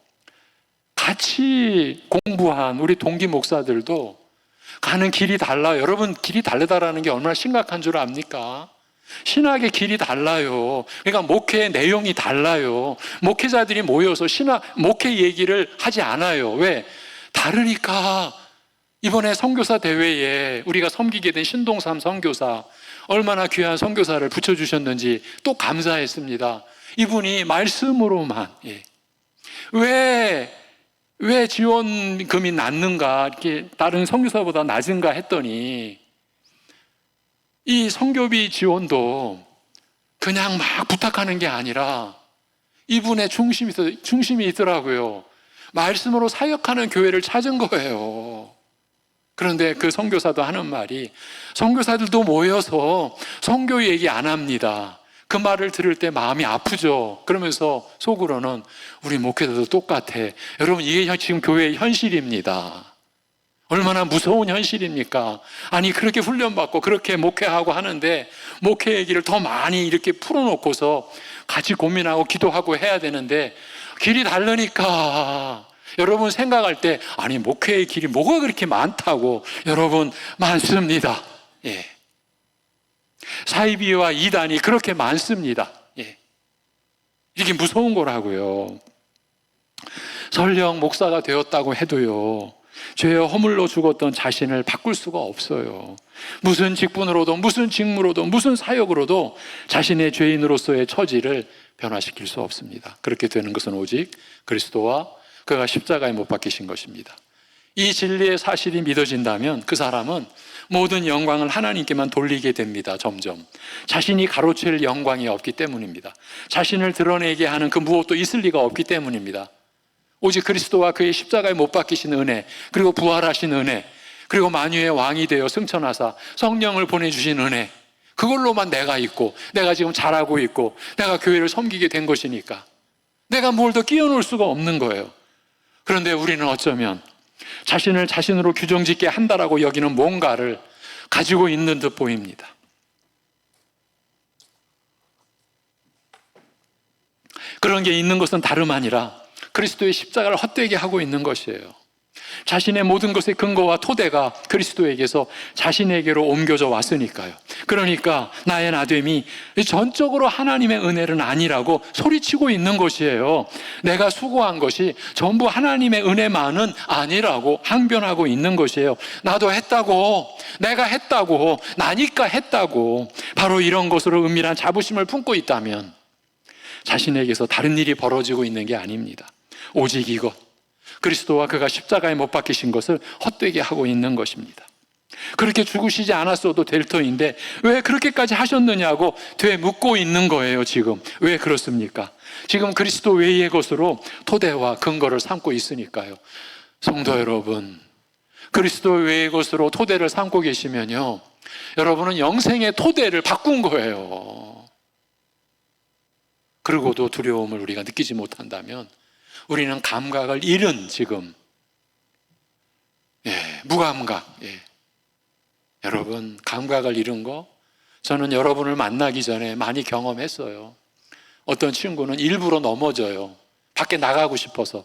같이 공부한 우리 동기 목사들도 가는 길이 달라요. 여러분, 길이 다르다라는 게 얼마나 심각한 줄 압니까? 신학의 길이 달라요. 그러니까 목회의 내용이 달라요. 목회자들이 모여서 목회 얘기를 하지 않아요. 왜? 다르니까. 이번에 선교사 대회에 우리가 섬기게 된 신동삼 선교사, 얼마나 귀한 선교사를 붙여주셨는지 또 감사했습니다. 이분이 말씀으로만, 왜 지원금이 낮는가, 이렇게 다른 선교사보다 낮은가 했더니 이 선교비 지원도 그냥 막 부탁하는 게 아니라 이분의 중심이 있더라고요. 말씀으로 사역하는 교회를 찾은 거예요. 그런데 그 선교사도 하는 말이, 선교사들도 모여서 선교 얘기 안 합니다. 그 말을 들을 때 마음이 아프죠. 그러면서 속으로는 우리 목회자도 똑같아. 여러분, 이게 지금 교회의 현실입니다. 얼마나 무서운 현실입니까? 아니, 그렇게 훈련받고 그렇게 목회하고 하는데 목회 얘기를 더 많이 이렇게 풀어놓고서 같이 고민하고 기도하고 해야 되는데 길이 다르니까 여러분 생각할 때 아니, 목회의 길이 뭐가 그렇게 많다고. 여러분, 많습니다. 예. 사이비와 이단이 그렇게 많습니다. 예. 이게 무서운 거라고요. 설령 목사가 되었다고 해도요, 죄에 허물로 죽었던 자신을 바꿀 수가 없어요. 무슨 직분으로도, 무슨 직무로도, 무슨 사역으로도 자신의 죄인으로서의 처지를 변화시킬 수 없습니다. 그렇게 되는 것은 오직 그리스도와 그가 십자가에 못 박히신 것입니다. 이 진리의 사실이 믿어진다면 그 사람은 모든 영광을 하나님께만 돌리게 됩니다. 점점 자신이 가로챌 영광이 없기 때문입니다. 자신을 드러내게 하는 그 무엇도 있을 리가 없기 때문입니다. 오직 그리스도와 그의 십자가에 못 박히신 은혜, 그리고 부활하신 은혜, 그리고 만유의 왕이 되어 승천하사 성령을 보내주신 은혜, 그걸로만 내가 있고 내가 지금 잘하고 있고 내가 교회를 섬기게 된 것이니까 내가 뭘 더 끼워놓을 수가 없는 거예요. 그런데 우리는 어쩌면 자신을 자신으로 규정짓게 한다라고 여기는 뭔가를 가지고 있는 듯 보입니다. 그런 게 있는 것은 다름 아니라 그리스도의 십자가를 헛되게 하고 있는 것이에요. 자신의 모든 것의 근거와 토대가 그리스도에게서 자신에게로 옮겨져 왔으니까요. 그러니까 나의 나됨이 전적으로 하나님의 은혜는 아니라고 소리치고 있는 것이에요. 내가 수고한 것이 전부 하나님의 은혜만은 아니라고 항변하고 있는 것이에요. 나도 했다고, 내가 했다고, 나니까 했다고, 바로 이런 것으로 은밀한 자부심을 품고 있다면 자신에게서 다른 일이 벌어지고 있는 게 아닙니다. 오직 이것, 그리스도와 그가 십자가에 못 박히신 것을 헛되게 하고 있는 것입니다. 그렇게 죽으시지 않았어도 될 터인데 왜 그렇게까지 하셨느냐고 되묻고 있는 거예요. 지금 왜 그렇습니까? 지금 그리스도 외의 것으로 토대와 근거를 삼고 있으니까요. 성도 여러분, 그리스도 외의 것으로 토대를 삼고 계시면요, 여러분은 영생의 토대를 바꾼 거예요. 그러고도 두려움을 우리가 느끼지 못한다면 우리는 감각을 잃은 지금, 무감각. 여러분, 감각을 잃은 거 저는 여러분을 만나기 전에 많이 경험했어요. 어떤 친구는 일부러 넘어져요. 밖에 나가고 싶어서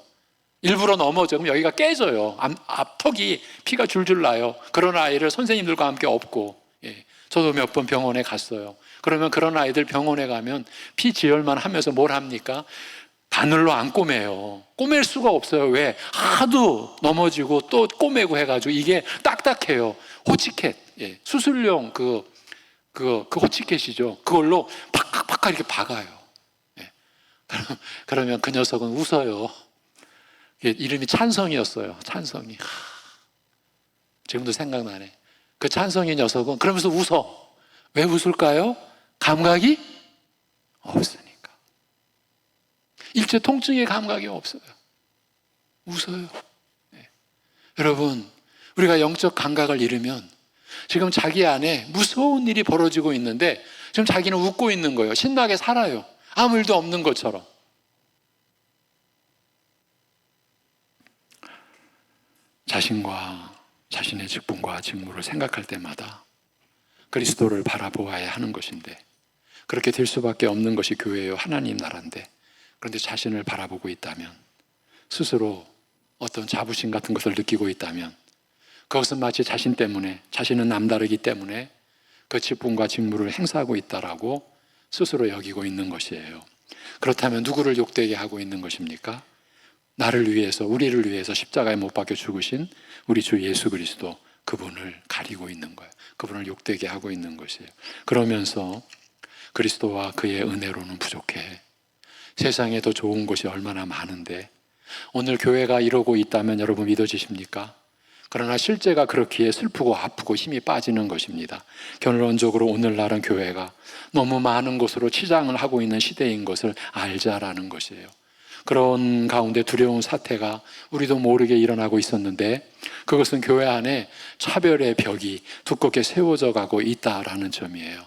일부러 넘어져. 그럼 여기가 깨져요. 앞턱이 피가 줄줄 나요. 그런 아이를 선생님들과 함께 업고, 저도 몇 번 병원에 갔어요. 그러면 그런 아이들 병원에 가면 피 지혈만 하면서 뭘 합니까? 바늘로 안 꼬매요. 꼬맬 수가 없어요. 왜? 하도 넘어지고 또 꼬매고 해가지고 이게 딱딱해요. 호치켓, 수술용 그 호치켓이죠. 그걸로 팍팍팍 이렇게 박아요. 그러면 그 녀석은 웃어요. 이름이 찬성이었어요. 찬성이. 지금도 생각나네. 그 찬성이 녀석은 그러면서 웃어. 왜 웃을까요? 감각이 없으니까. 일제 통증의 감각이 없어요. 웃어요. 여러분, 우리가 영적 감각을 잃으면 지금 자기 안에 무서운 일이 벌어지고 있는데 지금 자기는 웃고 있는 거예요. 신나게 살아요. 아무 일도 없는 것처럼. 자신과 자신의 직분과 직무를 생각할 때마다 그리스도를 바라보아야 하는 것인데 그렇게 될 수밖에 없는 것이 교회예요. 하나님 나라인데. 그런데 자신을 바라보고 있다면, 스스로 어떤 자부심 같은 것을 느끼고 있다면 그것은 마치 자신 때문에, 자신은 남다르기 때문에 그 직분과 직무를 행사하고 있다라고 스스로 여기고 있는 것이에요. 그렇다면 누구를 욕되게 하고 있는 것입니까? 나를 위해서, 우리를 위해서 십자가에 못 박혀 죽으신 우리 주 예수 그리스도, 그분을 가리고 있는 거예요. 그분을 욕되게 하고 있는 것이에요. 그러면서 그리스도와 그의 은혜로는 부족해. 세상에 더 좋은 곳이 얼마나 많은데 오늘 교회가 이러고 있다면 여러분 믿어지십니까? 그러나 실제가 그렇기에 슬프고 아프고 힘이 빠지는 것입니다. 결론적으로 오늘날은 교회가 너무 많은 곳으로 치장을 하고 있는 시대인 것을 알자라는 것이에요. 그런 가운데 두려운 사태가 우리도 모르게 일어나고 있었는데 그것은 교회 안에 차별의 벽이 두껍게 세워져 가고 있다라는 점이에요.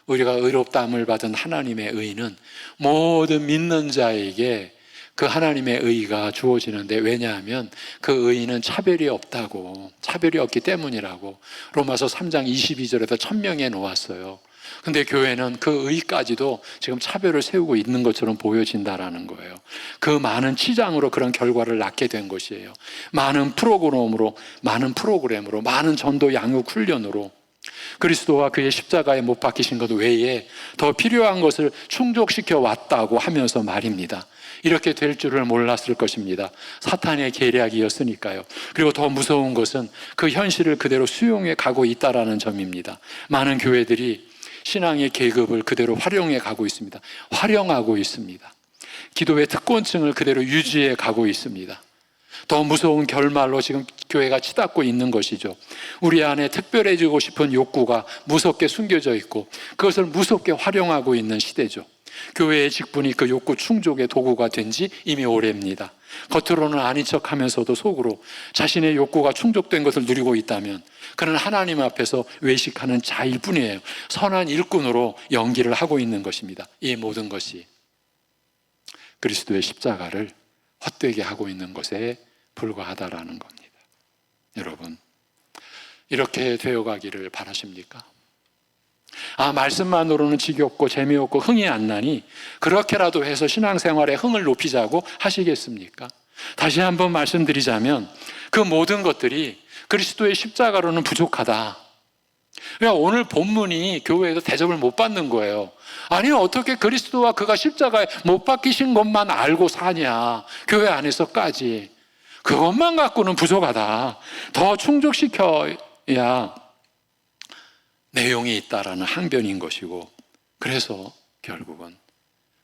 우리가 의롭다함을 받은 하나님의 의는 모든 믿는 자에게 그 하나님의 의가 주어지는데, 왜냐하면 그 의는 차별이 없다고, 차별이 없기 때문이라고 로마서 3장 22절에서 천명해 놓았어요. 근데 교회는 그 의까지도 지금 차별을 세우고 있는 것처럼 보여진다라는 거예요. 그 많은 치장으로 그런 결과를 낳게 된 것이에요. 많은 프로그램으로, 많은 전도 양육 훈련으로 그리스도와 그의 십자가에 못 박히신 것 외에 더 필요한 것을 충족시켜 왔다고 하면서 말입니다. 이렇게 될 줄을 몰랐을 것입니다. 사탄의 계략이었으니까요. 그리고 더 무서운 것은 그 현실을 그대로 수용해 가고 있다는 점입니다. 많은 교회들이 신앙의 계급을 그대로 활용해 가고 있습니다. 활용하고 있습니다. 기도의 특권층을 그대로 유지해 가고 있습니다. 더 무서운 결말로 지금 교회가 치닫고 있는 것이죠. 우리 안에 특별해지고 싶은 욕구가 무섭게 숨겨져 있고 그것을 무섭게 활용하고 있는 시대죠. 교회의 직분이 그 욕구 충족의 도구가 된 지 이미 오래입니다. 겉으로는 아닌 척하면서도 속으로 자신의 욕구가 충족된 것을 누리고 있다면 그는 하나님 앞에서 외식하는 자일 뿐이에요. 선한 일꾼으로 연기를 하고 있는 것입니다. 이 모든 것이 그리스도의 십자가를 헛되게 하고 있는 것에 불과하다라는 겁니다. 여러분, 이렇게 되어가기를 바라십니까? 말씀만으로는 지겹고 재미없고 흥이 안 나니 그렇게라도 해서 신앙생활의 흥을 높이자고 하시겠습니까? 다시 한번 말씀드리자면 그 모든 것들이 그리스도의 십자가로는 부족하다. 그러니까 오늘 본문이 교회에서 대접을 못 받는 거예요. 아니, 어떻게 그리스도와 그가 십자가에 못 박히신 것만 알고 사냐, 교회 안에서까지. 그것만 갖고는 부족하다. 더 충족시켜야 내용이 있다라는 항변인 것이고, 그래서 결국은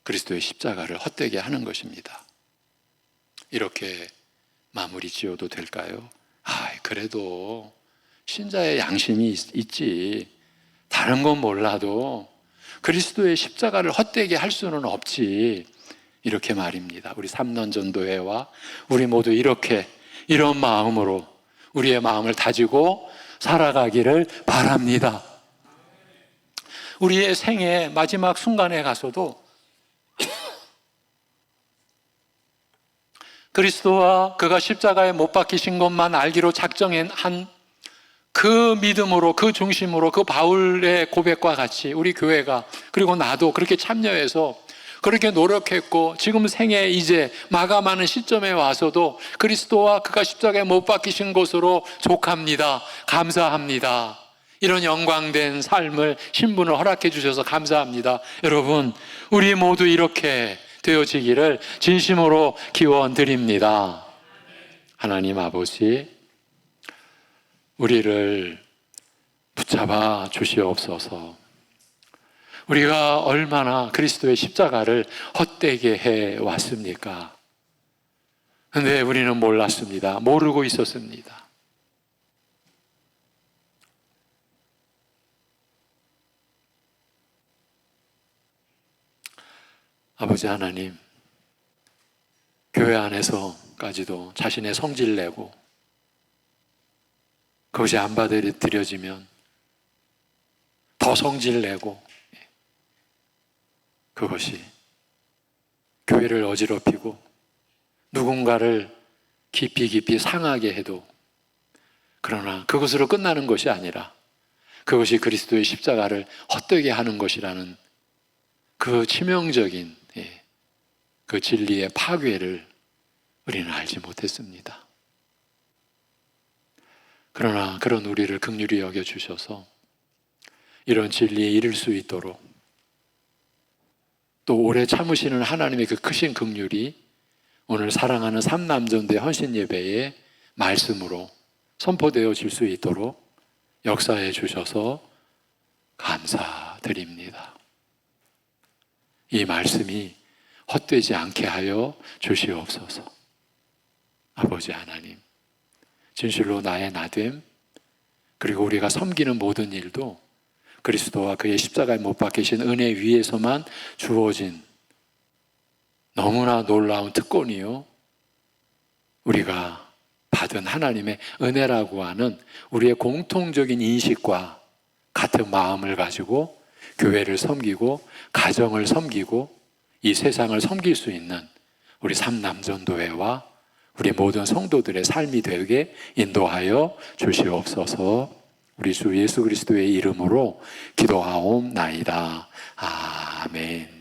그리스도의 십자가를 헛되게 하는 것입니다. 이렇게 마무리 지어도 될까요? 그래도 신자의 양심이 있지. 다른 건 몰라도 그리스도의 십자가를 헛되게 할 수는 없지. 이렇게 말입니다. 우리 3년 전도회와 우리 모두 이런 마음으로 우리의 마음을 다지고 살아가기를 바랍니다. 우리의 생애 마지막 순간에 가서도 그리스도와 그가 십자가에 못 박히신 것만 알기로 작정한 그 믿음으로, 그 중심으로, 그 바울의 고백과 같이 우리 교회가, 그리고 나도 그렇게 참여해서 그렇게 노력했고 지금 생애 이제 마감하는 시점에 와서도 그리스도와 그가 십자가에 못 박히신 것으로 족합니다. 감사합니다. 이런 영광된 삶을, 신분을 허락해 주셔서 감사합니다. 여러분, 우리 모두 이렇게 되어지기를 진심으로 기원드립니다. 하나님 아버지, 우리를 붙잡아 주시옵소서. 우리가 얼마나 그리스도의 십자가를 헛되게 해 왔습니까? 그런데 우리는 몰랐습니다. 모르고 있었습니다. 아버지 하나님, 교회 안에서까지도 자신의 성질 내고 그것이 안 받아들여지면 더 성질 내고 그것이 교회를 어지럽히고 누군가를 깊이 상하게 해도, 그러나 그것으로 끝나는 것이 아니라 그것이 그리스도의 십자가를 헛되게 하는 것이라는 그 치명적인 그 진리의 파괴를 우리는 알지 못했습니다. 그러나 그런 우리를 긍휼히 여겨주셔서 이런 진리에 이를 수 있도록, 또 오래 참으시는 하나님의 그 크신 긍휼이 오늘 사랑하는 삼남전대 헌신예배의 말씀으로 선포되어질 수 있도록 역사해 주셔서 감사드립니다. 이 말씀이 헛되지 않게 하여 주시옵소서. 아버지 하나님, 진실로 나의 나됨, 그리고 우리가 섬기는 모든 일도 그리스도와 그의 십자가에 못 박히신 은혜 위에서만 주어진 너무나 놀라운 특권이요, 우리가 받은 하나님의 은혜라고 하는 우리의 공통적인 인식과 같은 마음을 가지고 교회를 섬기고 가정을 섬기고 이 세상을 섬길 수 있는 우리 삼남전도회와 우리 모든 성도들의 삶이 되게 인도하여 주시옵소서. 우리 주 예수 그리스도의 이름으로 기도하옵나이다. 아멘.